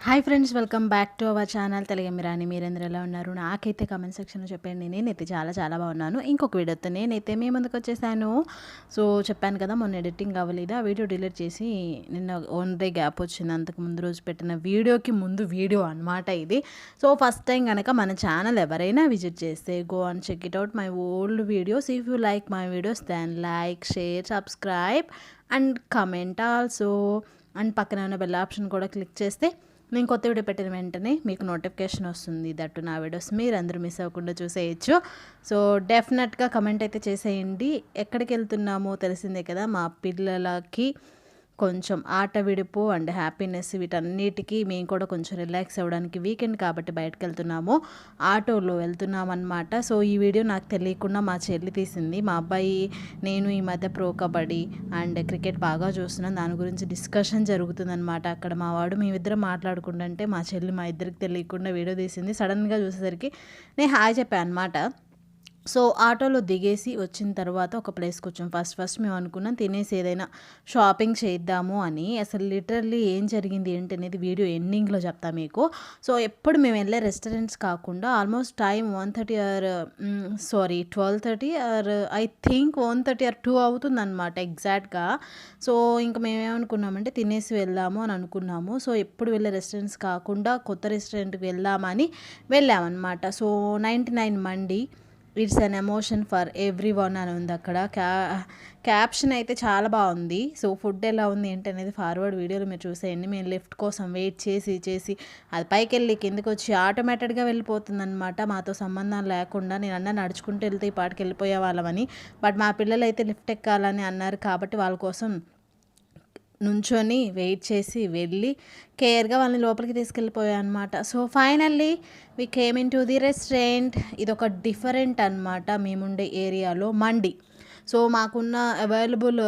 Hi friends, welcome back to our channel తెలుగమ్మిరాని. మీరందరూ ఎలా ఉన్నారు? నాకైతే కామెంట్ సెక్షన్లో చెప్పండి. నేనైతే చాలా చాలా బాగున్నాను. ఇంకొక వీడియోతో నేనైతే మీ ముందుకు వచ్చేసాను. సో చెప్పాను కదా, మొన్న ఎడిటింగ్ అవ్వలేదు, ఆ వీడియో డిలీట్ చేసి నిన్న 1 డే గ్యాప్ వచ్చింది. అంతకు ముందు రోజు పెట్టిన వీడియోకి ముందు వీడియో అనమాట ఇది. సో ఫస్ట్ టైం కనుక మన ఛానల్ ఎవరైనా విజిట్ చేస్తే go and check it out my old videos. If you like my videos then like, share, subscribe and comment also. And పక్కన ఉన్న బెల్ ఆప్షన్ కూడా క్లిక్ చేస్తే నేను కొత్త వీడియో పెట్టిన వెంటనే మీకు నోటిఫికేషన్ వస్తుంది. దట్టు నా వీడియోస్ మీరు అందరూ మిస్ అవ్వకుండా చూసేయచ్చు. సో డెఫినెట్గా కమెంట్ అయితే చేసేయండి. ఎక్కడికి వెళ్తున్నామో తెలిసిందే కదా, మా పిల్లలకి కొంచెం ఆట విడుపు అండ్ హ్యాపీనెస్ వీటన్నిటికీ మేము కూడా కొంచెం రిలాక్స్ అవ్వడానికి వీకెండ్ కాబట్టి బయటకు వెళ్తున్నాము. ఆటోలో వెళ్తున్నాం అనమాట. సో ఈ వీడియో నాకు తెలియకుండా మా చెల్లి తీసింది. మా అబ్బాయి నేను ఈ మధ్య ప్రో కబడ్డీ అండ్ క్రికెట్ బాగా చూస్తున్నాను, దాని గురించి డిస్కషన్ జరుగుతుందనమాట. అక్కడ మా వాడు మేమిద్దరం మాట్లాడుకుంటుంటే మా చెల్లి మా ఇద్దరికి తెలియకుండా వీడియో తీసింది. సడన్గా చూసేసరికి నేను హాయ్ చెప్పాను అనమాట. సో ఆటోలో దిగేసి వచ్చిన తర్వాత ఒక ప్లేస్కి వచ్చాం. ఫస్ట్ మేము అనుకున్నాం తినేసి ఏదైనా షాపింగ్ చేద్దాము అని. అసలు లిటరల్లీ ఏం జరిగింది ఏంటి అనేది వీడియో ఎండింగ్లో చెప్తా మీకు. సో ఎప్పుడు మేము వెళ్ళే రెస్టారెంట్స్ కాకుండా almost time 1:30 or 12:30 or I think 1:30 or 2 అవుతుందన్నమాట ఎగ్జాక్ట్గా. సో ఇంకా మేమేమనుకున్నామంటే తినేసి వెళ్దాము అని అనుకున్నాము. సో ఎప్పుడు వెళ్ళే రెస్టారెంట్స్ కాకుండా కొత్త రెస్టారెంట్కి వెళ్దామని వెళ్ళామన్నమాట. So 99 mandi it's an emotion for every one అని ఉంది అక్కడ. క్యాప్షన్ అయితే చాలా బాగుంది. సో ఫుడ్ ఎలా ఉంది ఏంటి అనేది ఫార్వర్డ్ వీడియోలో మీరు చూసేయండి. మేము లిఫ్ట్ కోసం వెయిట్ చేసి అది పైకి వెళ్ళి కిందకి వచ్చి ఆటోమేటిక్గా వెళ్ళిపోతుంది అనమాట, మాతో సంబంధం లేకుండా. నేను అన్న నడుచుకుంటూ వెళ్తే ఈ పాటికి వెళ్ళిపోయే వాళ్ళమని. బట్ మా పిల్లలు అయితే లిఫ్ట్ ఎక్కాలని అన్నారు కాబట్టి వాళ్ళ కోసం నుంచొని వెయిట్ చేసి వెళ్ళి కేర్గా వాళ్ళని లోపలికి తీసుకెళ్ళిపోయాయి అనమాట. So finally we came in to the restaurant. ఇది ఒక డిఫరెంట్ అనమాట మేముండే ఏరియాలో మండి. సో మాకున్న అవైలబుల్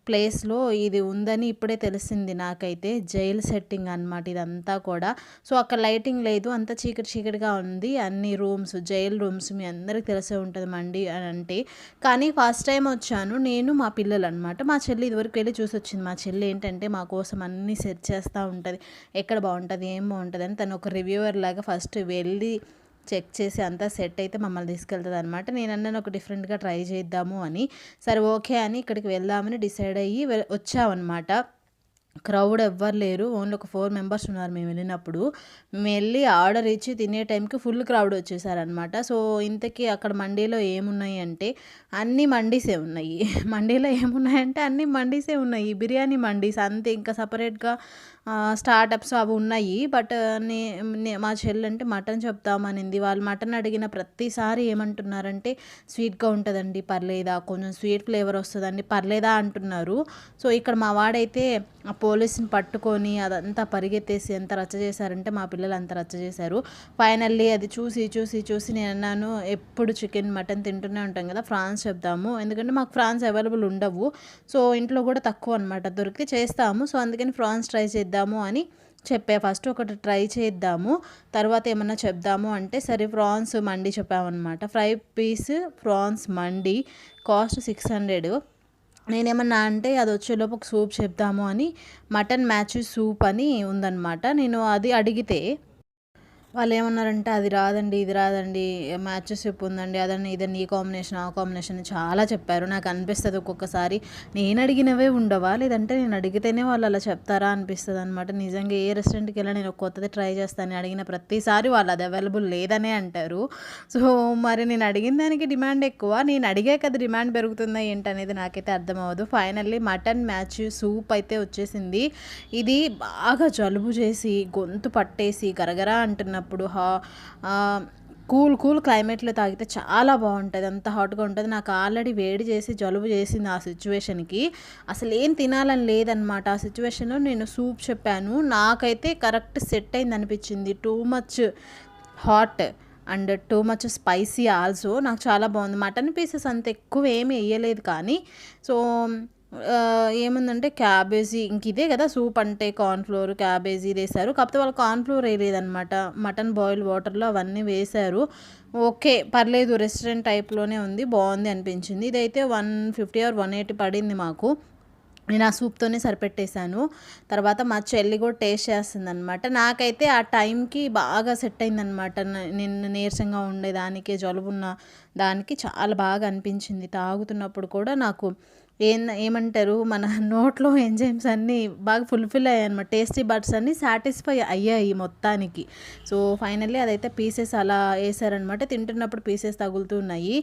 ప్లేస్లో ఇది ఉందని ఇప్పుడే తెలిసింది నాకైతే. జైల్ సెట్టింగ్ అనమాట ఇదంతా కూడా. సో అక్కడ లైటింగ్ లేదు, అంతా చీకటిగా ఉంది. అన్ని రూమ్స్ జైల్ రూమ్స్ మీ అందరికి తెలిసే ఉంటుంది మండి అని అంటే. కానీ ఫస్ట్ టైం వచ్చాను నేను, మా పిల్లలు అనమాట. మా చెల్లి ఇదివరకు వెళ్ళి చూసి వచ్చింది. మా చెల్లి ఏంటంటే మా కోసం అన్నీ సెర్చ్ చేస్తూ ఉంటుంది, ఎక్కడ బాగుంటుంది ఏం బాగుంటుంది అని. తను ఒక రివ్యూవర్ లాగా ఫస్ట్ వెళ్ళి చెక్ చేసి అంతా సెట్ అయితే మమ్మల్ని తీసుకెళ్తుంది అనమాట. నేను అన్నాను ఒక డిఫరెంట్గా ట్రై చేద్దాము అని. సరే ఓకే అని ఇక్కడికి వెళ్దామని డిసైడ్ అయ్యి వచ్చామన్నమాట. క్రౌడ్ ఎవ్వరు లేరు, ఓన్లీ ఒక 4 మెంబర్స్ ఉన్నారు మేము వెళ్ళినప్పుడు. మేము వెళ్ళి ఆర్డర్ ఇచ్చి తినే టైంకి ఫుల్ క్రౌడ్ వచ్చేసారనమాట. సో ఇంతకీ అక్కడ మండీలో ఏమున్నాయి అంటే అన్ని మండీసే ఉన్నాయి. మండీలో ఏమున్నాయంటే అన్ని మండీసే ఉన్నాయి, బిర్యానీ మండీస్ అంతే. ఇంకా సపరేట్గా స్టార్టప్స్ అవి ఉన్నాయి. బట్ మా చెల్లంటే మటన్ చెప్తామనింది. వాళ్ళు మటన్ అడిగిన ప్రతిసారి ఏమంటున్నారంటే స్వీట్గా ఉంటుందండి పర్లేదా, కొంచెం స్వీట్ ఫ్లేవర్ వస్తుందండి పర్లేదా అంటున్నారు. సో ఇక్కడ మా వాడైతే ఆ పోలీసుని పట్టుకొని అదంతా పరిగెత్తేసి ఎంత రచ్చ చేశారంటే మా పిల్లలు అంత రచ్చ చేశారు. ఫైనల్లీ అది చూసి నేను అన్నాను ఎప్పుడు చికెన్ మటన్ తింటూనే ఉంటాం కదా, ఫ్రాన్స్ చెప్దాము. ఎందుకంటే మాకు ఫ్రాన్స్ అవైలబుల్ ఉండవు. సో ఇంట్లో కూడా తక్కువ అనమాట, దొరికితే చేస్తాము. సో అందుకని ఫ్రాన్స్ ట్రై చేద్దాము అని చెప్పా. ఫస్ట్ ఒకటి ట్రై చేద్దాము, తర్వాత ఏమన్నా చెప్దాము అంటే సరే ఫ్రాన్స్ మండి చెప్పామన్నమాట. 5 పీస్ ఫ్రాన్స్ మండి కాస్ట్ 600. నేనేమన్నా అంటే అది వచ్చేలోపు ఒక సూప్ చెప్దాము అని మటన్ మ్యాచ్ సూప్ అని ఉందన్నమాట. నేను అది అడిగితే వాళ్ళు ఏమన్నారంటే అది రాదండి ఇది రాదండి, మ్యాచ్ సూప్ ఉందండి, అదని ఇదని ఈ కాంబినేషన్ ఆ కాంబినేషన్ చాలా చెప్పారు. నాకు అనిపిస్తుంది ఒక్కొక్కసారి నేను అడిగినవే ఉండవా, లేదంటే నేను అడిగితేనే వాళ్ళు అలా చెప్తారా అనిపిస్తుంది అనమాట. నిజంగా ఏ రెస్టారెంట్కి వెళ్ళినా నేను కొత్తది ట్రై చేస్తాను, అడిగిన ప్రతిసారి వాళ్ళు అది అవైలబుల్ లేదనే అంటారు. సో మరి నేను అడిగిన దానికి డిమాండ్ ఎక్కువ, నేను అడిగే కదా డిమాండ్ పెరుగుతుందా ఏంటనేది నాకైతే అర్థమవ్వదు. ఫైనల్లీ మటన్ మ్యాచ్ సూప్ అయితే వచ్చేసింది. ఇది బాగా జలుబు చేసి గొంతు పట్టేసి గరగరా అంటున్నప్పుడు కూల్ క్లైమేట్లో తాగితే చాలా బాగుంటుంది, అంత హాట్గా ఉంటుంది. నాకు ఆల్రెడీ వేడి చేసి జలుబు చేసింది ఆ సిచ్యువేషన్కి. అసలు ఏం తినాలని లేదనమాట. ఆ సిచ్యువేషన్లో నేను సూప్ చెప్పాను, నాకైతే కరెక్ట్ సెట్ అయింది అనిపించింది. Too much hot and too much spicy also. నాకు చాలా బాగుంది. మటన్ పీసెస్ అంత ఎక్కువ ఏమి వేయలేదు కానీ సో ఏముందంటే క్యాబేజీ, ఇంక ఇదే కదా సూప్ అంటే కార్న్ఫ్లోర్ క్యాబేజీ వేశారు. కాకపోతే వాళ్ళు కార్న్ఫ్లోర్ వేయలేదనమాట, మటన్ బాయిల్ వాటర్లో అవన్నీ వేశారు. ఓకే పర్లేదు, రెస్టారెంట్ టైప్లోనే ఉంది, బాగుంది అనిపించింది. ఇదైతే 150 ఆర్ 180 పడింది మాకు. నేను ఆ సూప్తోనే సరిపెట్టేశాను. తర్వాత మా చెల్లి కూడా టేస్ట్ చేస్తుందనమాట. నాకైతే ఆ టైంకి బాగా సెట్ అయిందనమాట. నేను నీరసంగా ఉండేదానికి, జలుబున్న దానికి చాలా బాగా అనిపించింది. తాగుతున్నప్పుడు కూడా నాకు ఏమంటారు మన నోట్లో ఎంజైమ్స్ అన్నీ బాగా ఫుల్ఫిల్ అయ్యాయన్నమాట. టేస్టీ బడ్స్ అన్నీ సాటిస్ఫై అయ్యాయి మొత్తానికి. సో ఫైనల్లీ అదైతే పీసెస్ అలా వేసారనమాట. తింటున్నప్పుడు పీసెస్ తగులుతున్నాయి.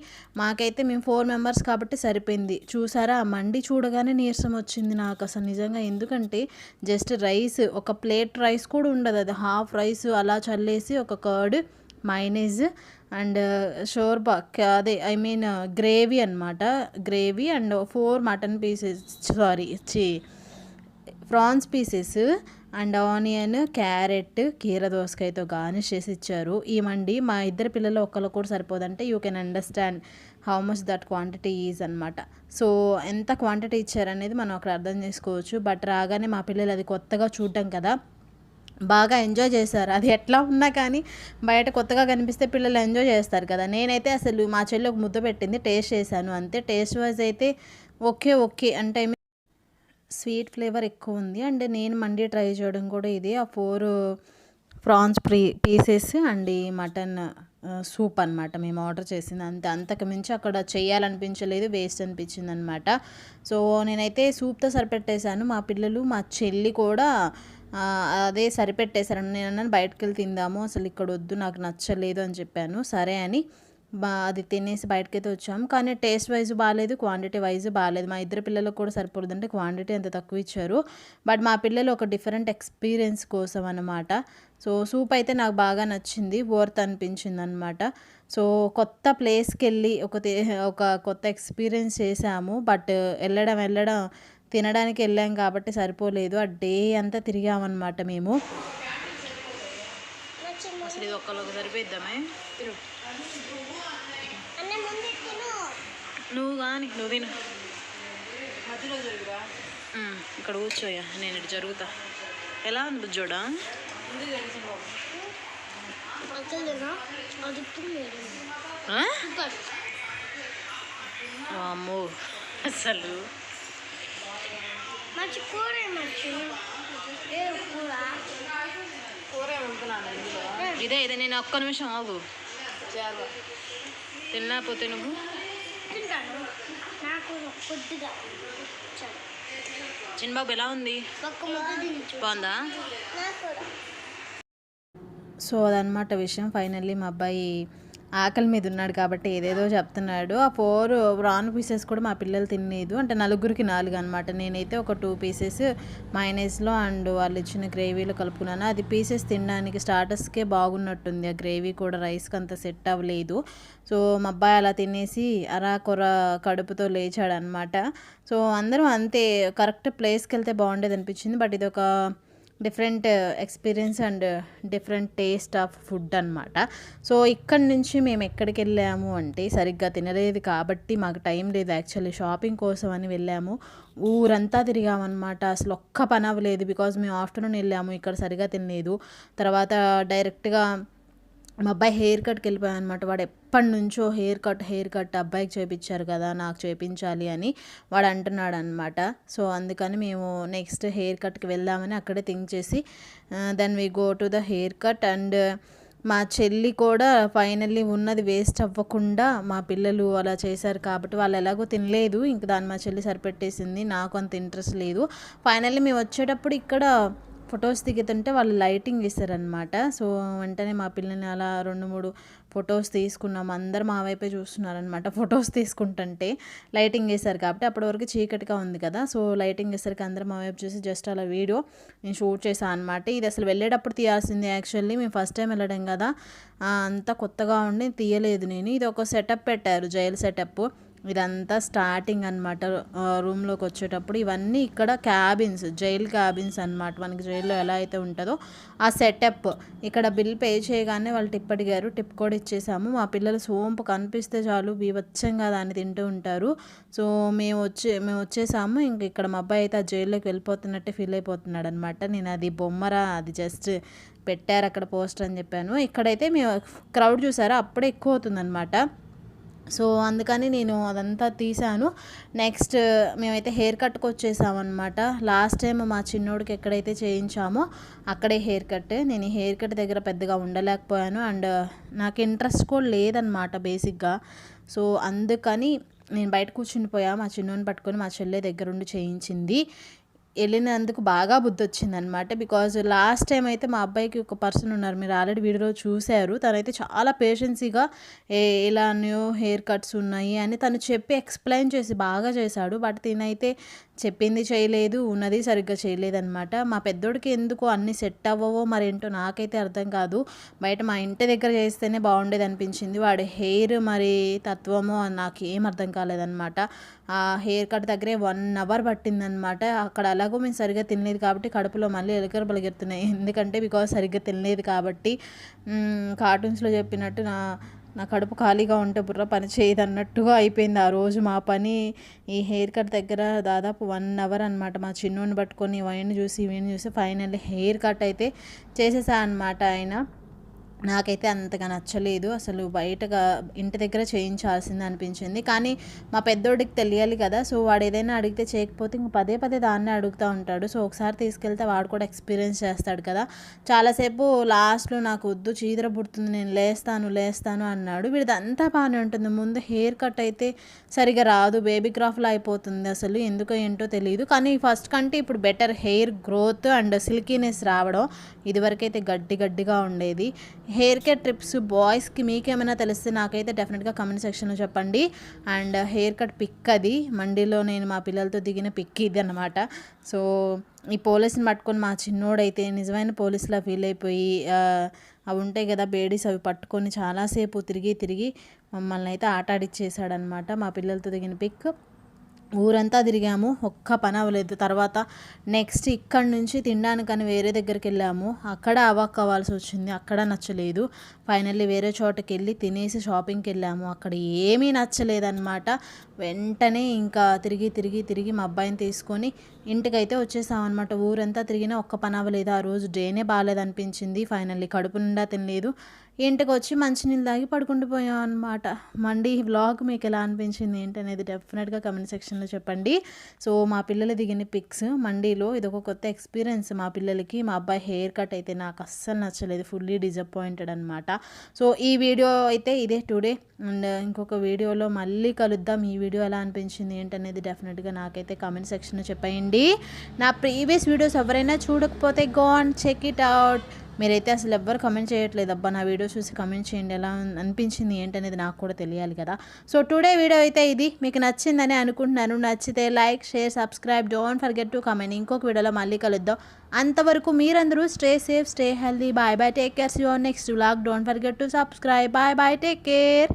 మాకైతే మేము 4 మెంబర్స్ కాబట్టి సరిపోయింది. చూసారా ఆ మండి చూడగానే నీరసం వచ్చింది నాకు అసలు నిజంగా. ఎందుకంటే జస్ట్ రైస్, ఒక ప్లేట్ రైస్ కూడా ఉండదు, అది హాఫ్ రైస్ అలా చల్లేసి ఒక కర్డ్, మైనీస్ అండ్ షోర్బా, అదే ఐ మీన్ గ్రేవీ అనమాట. Gravy and 4 mutton pieces, prawns pieces and onion, carrot, కీర దోసకాయతో గార్నిష్ చేసి ఇచ్చారు. ఈ మండి మా ఇద్దరు పిల్లలు ఒక్కళ్ళు కూడా సరిపోదంటే you can understand how much that quantity is అనమాట. సో ఎంత క్వాంటిటీ ఇచ్చారనేది మనం అక్కడ అర్థం చేసుకోవచ్చు. బట్ రాగానే మా పిల్లలు అది కొత్తగా చూడటం కదా, బాగా ఎంజాయ్ చేశారు. అది ఎట్లా ఉన్నా కానీ బయట కొత్తగా కనిపిస్తే పిల్లలు ఎంజాయ్ చేస్తారు కదా. నేనైతే అసలు మా చెల్లి ఒక ముద్ద పెట్టింది, టేస్ట్ చేశాను అంతే. టేస్ట్ వైజ్ అయితే ఓకే అంటే స్వీట్ ఫ్లేవర్ ఎక్కువ ఉంది. అండ్ నేను మండి ట్రై చేయడం కూడా ఇది ఆ 4 ప్రాన్స్ పీసెస్ అండ్ ఈ మటన్ సూప్ అనమాట మేము ఆర్డర్ చేసింది. అంతకు మించి అక్కడ చేయాలనిపించలేదు, వేస్ట్ అనిపించింది అనమాట. సో నేనైతే సూప్తో సరిపెట్టేశాను. మా పిల్లలు, మా చెల్లి కూడా అదే సరిపెట్టేశారు. నేను అన్నాను బయటకు వెళ్ళి తిందాము, అసలు ఇక్కడ వద్దు నాకు నచ్చలేదు అని చెప్పాను. సరే అని అది తినేసి బయటకైతే వచ్చాము. కానీ టేస్ట్ వైజ్ బాగాలేదు, క్వాంటిటీ వైజ్ బాగాలేదు. మా ఇద్దరు పిల్లలకు కూడా సరిపోదంటే క్వాంటిటీ అంత తక్కువ ఇచ్చారు. బట్ మా పిల్లలు ఒక డిఫరెంట్ ఎక్స్పీరియన్స్ కోసం అనమాట. సో సూప్ అయితే నాకు బాగా నచ్చింది, వర్త్ అనిపించింది అనమాట. సో కొత్త ప్లేస్కి వెళ్ళి ఒక కొత్త ఎక్స్పీరియన్స్ చేసాము. బట్ వెళ్ళడం తినడానికి వెళ్ళాం కాబట్టి సరిపోలేదు. ఆ డే అంతా తిరిగామన్నమాట మేము. అసలు ఇది ఒక్కళ్ళకి సరిపోద్దామే. నువ్వు కానీ నువ్వు తిను, ఇక్కడ కూర్చోయా, నేను ఇటు జరుగుతా. ఎలా ఉంది బుజ్జోడా? అమ్మో అసలు ఇదే నేను ఒక్క నిమిషం ఆగు. తినలేకపోతే నువ్వు చిన్నబాబు ఎలా ఉంది, బాగుందా? సో అదనమాట విషయం. ఫైనల్లీ మా అబ్బాయి ఆకలి మీద ఉన్నాడు కాబట్టి ఏదేదో చెప్తున్నాడు. ఆ 4 ప్రాన్ పీసెస్ కూడా మా పిల్లలు తినలేదు, అంటే నలుగురికి 4 అనమాట. నేనైతే ఒక 2 పీసెస్ మైనీస్లో అండ్ వాళ్ళు ఇచ్చిన గ్రేవీలో కలుపుకున్నాను. అది పీసెస్ తినడానికి స్టార్టర్స్కే బాగున్నట్టుంది, ఆ గ్రేవీ కూడా రైస్కి అంత సెట్ అవ్వలేదు. సో మా అబ్బాయి అలా తినేసి అరాకొర కడుపుతో లేచాడనమాట. సో అందరూ అంతే, కరెక్ట్ ప్లేస్కి వెళ్తే బాగుండేది అనిపించింది. బట్ ఇది ఒక different experience and different taste of food అనమాట. సో ఇక్కడి నుంచి మేము ఎక్కడికి వెళ్ళాము అంటే సరిగ్గా తినలేదు కాబట్టి మాకు టైం లేదు, యాక్చువల్లీ షాపింగ్ కోసం అని వెళ్ళాము. ఊరంతా తిరిగామన్నమాట, అసలు ఒక్క పని అవ్వలేదు. బికాజ్ మేము ఆఫ్టర్నూన్ వెళ్ళాము, ఇక్కడ సరిగా తినలేదు. తర్వాత డైరెక్ట్గా మా అబ్బాయి హెయిర్ కట్కి వెళ్ళిపోయాను అనమాట. వాడు ఎప్పటి నుంచో హెయిర్ కట్ అబ్బాయికి చేయించారు కదా, నాకు చేయించాలి అని వాడు అంటున్నాడు అనమాట. సో అందుకని మేము నెక్స్ట్ హెయిర్ కట్కి వెళ్దామని అక్కడే థింక్ చేసి then we go to the haircut. And మా చెల్లి కూడా ఫైనల్లీ ఉన్నది వేస్ట్ అవ్వకుండా మా పిల్లలు అలా చేశారు కాబట్టి వాళ్ళు ఎలాగో తినలేదు, ఇంక దాన్ని మా చెల్లి సరిపెట్టేసింది. నాకు అంత ఇంట్రెస్ట్ లేదు. ఫైనల్లీ మేము వచ్చేటప్పుడు ఇక్కడ ఫొటోస్ దిగుతుంటే వాళ్ళు లైటింగ్ ఇస్తారనమాట. సో వెంటనే మా పిల్లని అలా 2-3 ఫొటోస్ తీసుకున్నాం. అందరు మా వైపే చూస్తున్నారనమాట ఫొటోస్ తీసుకుంటుంటే. లైటింగ్ వేశారు కాబట్టి అప్పటి వరకు చీకటిగా ఉంది కదా, సో లైటింగ్ వేసరికి అందరూ మా వైపు చూసి జస్ట్ అలా వీడియో నేను షూట్ చేశాను అనమాట. ఇది అసలు వెళ్ళేటప్పుడు తీయాల్సింది, యాక్చువల్లీ మేము ఫస్ట్ టైం వెళ్ళడం కదా, అంతా కొత్తగా ఉండి తీయలేదు నేను. ఇది ఒక సెటప్ పెట్టారు, జైలు సెటప్. ఇదంతా స్టార్టింగ్ అనమాట. రూమ్లోకి వచ్చేటప్పుడు ఇవన్నీ ఇక్కడ క్యాబిన్స్, జైల్ క్యాబిన్స్ అనమాట. మనకి జైల్లో ఎలా అయితే ఉంటుందో ఆ సెటప్. ఇక్కడ బిల్ పే చేయగానే వాళ్ళు టిప్ అడిగారు, టిప్ కూడా ఇచ్చేసాము. మా పిల్లలు సోంపు కనిపిస్తే చాలు బీభత్సంగా దాన్ని తింటూ ఉంటారు. సో మేము వచ్చేసాము. ఇంక ఇక్కడ మా అబ్బాయి అయితే ఆ జైల్లోకి వెళ్ళిపోతున్నట్టే ఫీల్ అయిపోతున్నాడు అనమాట. నేను అది బొమ్మరా, అది జస్ట్ పెట్టారు అక్కడ పోస్టర్ అని చెప్పాను. ఇక్కడైతే మేము క్రౌడ్ చూసారా, అప్పుడే ఎక్కువ అవుతుందన్నమాట. సో అందుకని నేను అదంతా తీసాను. నెక్స్ట్ మేమైతే హెయిర్ కట్కి వచ్చేసామన్నమాట. లాస్ట్ టైం మా చిన్నోడికి ఎక్కడైతే చేయించామో అక్కడే హెయిర్ కట్. నేను ఈ హెయిర్ కట్ దగ్గర పెద్దగా ఉండలేకపోయాను, అండ్ నాకు ఇంట్రెస్ట్ కూడా లేదనమాట బేసిక్గా. సో అందుకని నేను బయట కూర్చునిపోయా, మా చిన్నోని పట్టుకొని మా చెల్లె దగ్గరుండి చేయించింది. వెళ్ళినందుకు బాగా బుద్ధి వచ్చిందనమాట. బికాజ్ లాస్ట్ టైం అయితే మా అబ్బాయికి ఒక పర్సన్ ఉన్నారు, మీరు ఆల్రెడీ వీడియోలో చూశారు. తనైతే చాలా పేషెన్సీగా ఇలా న్యూ హెయిర్ కట్స్ ఉన్నాయి అని తను చెప్పి ఎక్స్ప్లెయిన్ చేసి బాగా చేశాడు. బట్ తినైతే చెప్పింది చేయలేదు, ఉన్నది సరిగ్గా చేయలేదన్నమాట. మా పెద్దోడికి ఎందుకు అన్నీ సెట్ అవ్వవో మరేంటో నాకైతే అర్థం కాదు. బయట మా ఇంటి దగ్గర చేస్తేనే బాగుండేది అనిపించింది. వాడి హెయిర్ మరి తత్వమో నాకు ఏం అర్థం కాలేదన్నమాట. ఆ హెయిర్ కట్ దగ్గరే 1 అవర్ పట్టిందనమాట. అక్కడ అలాగో మేము సరిగ్గా తినలేదు కాబట్టి కడుపులో మళ్ళీ ఎలుకలు బలిగెడుతున్నాయి. ఎందుకంటే బికాజ్ సరిగ్గా తినలేదు కాబట్టి. కార్టూన్స్లో చెప్పినట్టు నా కడుపు ఖాళీగా ఉంటే బుర్ర పని చేయదు అన్నట్టుగా అయిపోయింది ఆ రోజు మా పని. ఈ హెయిర్ కట్ దగ్గర దాదాపు 1 అవర్ అనమాట. మా చిన్నోడిని పట్టుకొని వీడిని చూసి ఫైనల్లీ హెయిర్ కట్ అయితే చేసేసా అనమాట ఆయన. నాకైతే అంతగా నచ్చలేదు అసలు. బయటగా ఇంటి దగ్గర చేయించాల్సింది అనిపించింది. కానీ మా పెద్దోడికి తెలియాలి కదా, సో వాడు ఏదైనా అడిగితే చేయకపోతే ఇంక పదే పదే దాన్నే అడుగుతూ ఉంటాడు. సో ఒకసారి తీసుకెళ్తే వాడు కూడా ఎక్స్పీరియన్స్ చేస్తాడు కదా. చాలాసేపు లాస్ట్లో నాకు వద్దు, చీదర పుడుతుంది, నేను లేస్తాను అన్నాడు. వీడిదంతా బాగానే ఉంటుంది. ముందు హెయిర్ కట్ అయితే సరిగా రాదు, బేబీ క్రాఫ్ట్లో అయిపోతుంది. అసలు ఎందుకో ఏంటో తెలియదు. కానీ ఫస్ట్ కంటే ఇప్పుడు better hair growth and silkiness రావడం. ఇదివరకైతే గడ్డిగా ఉండేది. హెయిర్ కేర్ ట్రిప్స్ బాయ్స్కి మీకేమైనా తెలిస్తే నాకైతే డెఫినెట్గా కమెంట్ సెక్షన్లో చెప్పండి. అండ్ హెయిర్ కట్ పిక్ అది మండీలో నేను మా పిల్లలతో దిగిన పిక్ ఇది అనమాట. సో ఈ పోలీస్ని పట్టుకొని మా చిన్నోడైతే నిజమైన పోలీసులా ఫీల్ అయిపోయి అవి ఉంటాయి కదా బేడీస్, అవి పట్టుకొని చాలాసేపు తిరిగి మమ్మల్ని అయితే ఆట ఆడిచ్చేసాడనమాట. మా పిల్లలతో దిగిన పిక్. ఊరంతా తిరిగాము, ఒక్క పని అవ్వలేదు. తర్వాత నెక్స్ట్ ఇక్కడ నుంచి తినడానికని వేరే దగ్గరికి వెళ్ళాము. అక్కడ అవాక్ అవ్వాల్సి వచ్చింది, అక్కడ నచ్చలేదు. ఫైనల్లీ వేరే చోటకి వెళ్ళి తినేసి షాపింగ్కి వెళ్ళాము. అక్కడ ఏమీ నచ్చలేదన్నమాట. వెంటనే ఇంకా తిరిగి మా అబ్బాయిని తీసుకొని ఇంటికైతే వచ్చేసామన్నమాట. ఊరంతా తిరిగినా ఒక్క పని అవ్వలేదు. ఆ రోజు డేనే బాగాలేదనిపించింది. ఫైనల్లీ కడుపు నిండా తినలేదు. ఇంటికి వచ్చి మంచినీళ్ళు తాగి పడుకుంటూ అనమాట. మండి వ్లాగ్ మీకు ఎలా అనిపించింది ఏంటనేది డెఫినెట్గా కమెంట్ సెక్షన్లో చెప్పండి. సో మా పిల్లలు దిగిన పిక్స్ మండీలో ఇదొక కొత్త ఎక్స్పీరియన్స్ మా పిల్లలకి. మా అబ్బాయి హెయిర్ కట్ అయితే నాకు అస్సలు నచ్చలేదు, ఫుల్లీ డిసప్పాయింటెడ్ అనమాట. సో ఈ వీడియో అయితే ఇదే టుడే, అండ్ ఇంకొక వీడియోలో మళ్ళీ కలుద్దాం. ఈ వీడియో ఎలా అనిపించింది ఏంటనేది డెఫినెట్గా నాకైతే కామెంట్ సెక్షన్లో చెప్పండి. నా ప్రీవియస్ వీడియోస్ ఎవరైనా చూడకపోతే go and check it out. మీరైతే అసలు ఎవ్వరు కమెంట్ చేయట్లేదు. అబ్బా నా వీడియో చూసి కమెంట్ చేయండి, ఎలా అనిపించింది ఏంటనేది నాకు కూడా తెలియాలి కదా. సో టుడే వీడియో అయితే ఇది, మీకు నచ్చిందని అనుకుంటున్నాను. నచ్చితే like, share, subscribe, don't forget to comment. ఇంకొక వీడియోలో మళ్ళీ కలుద్దాం. అంతవరకు మీరందరూ stay safe, stay healthy. Bye take care. See you on next vlog. Don't forget to subscribe. Bye take care.